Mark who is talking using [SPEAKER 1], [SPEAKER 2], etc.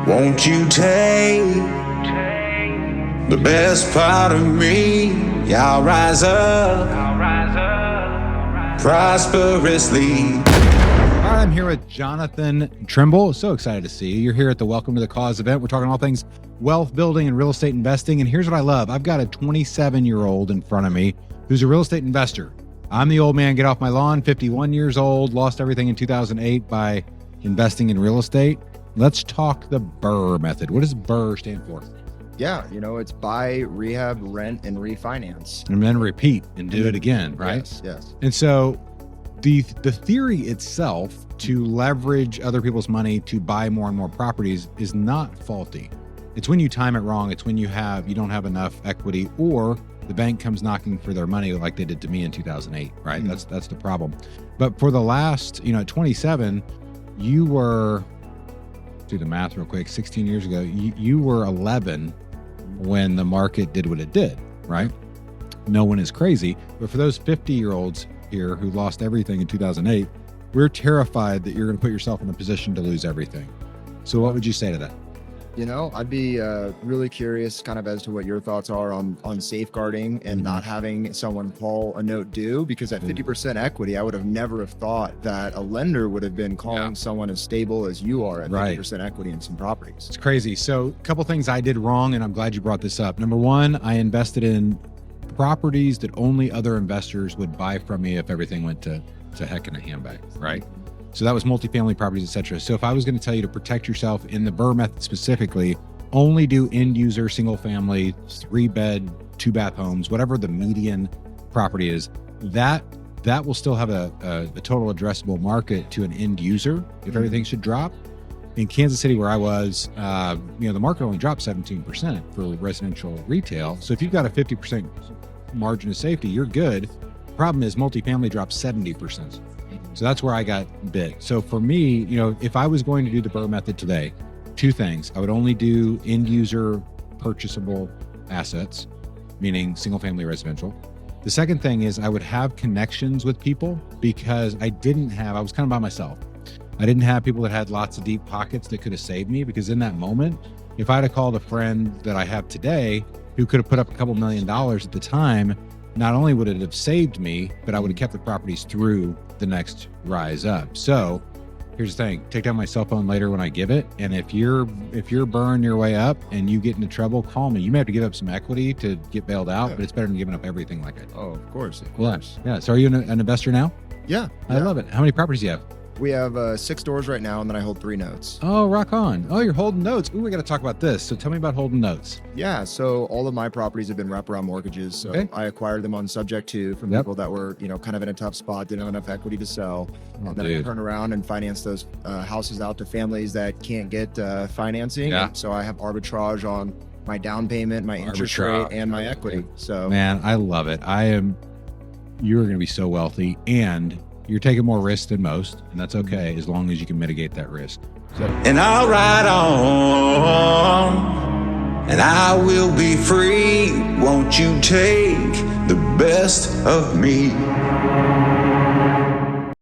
[SPEAKER 1] Won't you take the best part of me? I'll rise up prosperously.
[SPEAKER 2] All right, I'm here with Jonathan Trimble. So excited to see you. You're here at the Welcome to the Cause event. We're talking all things wealth building and real estate investing. And here's what I love. I've got a 27-year-old in front of me who's a real estate investor. I'm the old man, get off my lawn, 51 years old, lost everything in 2008 by investing in real estate. Let's talk the Burr Method. What does Burr stand for?
[SPEAKER 3] Yeah, it's buy, rehab, rent, and refinance.
[SPEAKER 2] And then repeat and do it again, right?
[SPEAKER 3] Yes.
[SPEAKER 2] And so the theory itself to leverage other people's money to buy more and more properties is not faulty. It's when you time it wrong. It's when you don't have enough equity, or the bank comes knocking for their money like they did to me in 2008, right? Mm-hmm. That's the problem. But for the last, at 27, you were, do the math real quick, 16 years ago, you were 11 when the market did what it did, right? No one is crazy. But for those 50-year-olds here who lost everything in 2008, we're terrified that you're going to put yourself in a position to lose everything. So what would you say to that?
[SPEAKER 3] I'd be really curious kind of as to what your thoughts are on safeguarding and not having someone call a note due, because at 50% equity, I would have never have thought that a lender would have been calling someone as stable as you are at 50% equity in some properties.
[SPEAKER 2] It's crazy. So a couple things I did wrong, and I'm glad you brought this up. Number one, I invested in properties that only other investors would buy from me if everything went to heck in a handbag, right? So that was multifamily properties, et cetera. So if I was going to tell you to protect yourself in the Burr Method specifically, only do end user, single family, 3-bed, 2-bath homes, whatever the median property is, that will still have a total addressable market to an end user if everything should drop. In Kansas City, where I was, the market only dropped 17% for residential retail. So if you've got a 50% margin of safety, you're good. The problem is multifamily dropped 70%. So that's where I got bit. So for me, if I was going to do the Burr Method today, two things. I would only do end user purchasable assets, meaning single family residential. The second thing is I would have connections with people, because I was kind of by myself. I didn't have people that had lots of deep pockets that could have saved me, because in that moment, if I'd have called a friend that I have today who could have put up a couple $1 million at the time, not only would it have saved me, but I would have kept the properties through the next rise up. So here's the thing, take down my cell phone later when I give it. And if you're burning your way up and you get into trouble, call me. You may have to give up some equity to get bailed out, but it's better than giving up everything like I did.
[SPEAKER 3] Oh, of course.
[SPEAKER 2] Yeah. So are you an investor now?
[SPEAKER 3] Yeah.
[SPEAKER 2] I love it. How many properties do you have?
[SPEAKER 3] We have 6 stores right now, and then I hold 3 notes.
[SPEAKER 2] Oh, rock on. Oh, you're holding notes. Ooh, we got to talk about this. So tell me about holding notes.
[SPEAKER 3] Yeah, so all of my properties have been wraparound mortgages. So I acquired them on subject to from people that were, kind of in a tough spot, didn't have enough equity to sell. And then I turn around and finance those houses out to families that can't get financing. Yeah. So I have arbitrage on my down payment, my interest rate, and my equity. So
[SPEAKER 2] man, I love it. You're going to be so wealthy, and you're taking more risk than most, and that's okay as long as you can mitigate that risk.
[SPEAKER 1] And I'll ride on, and I will be free. Won't you take the best of me?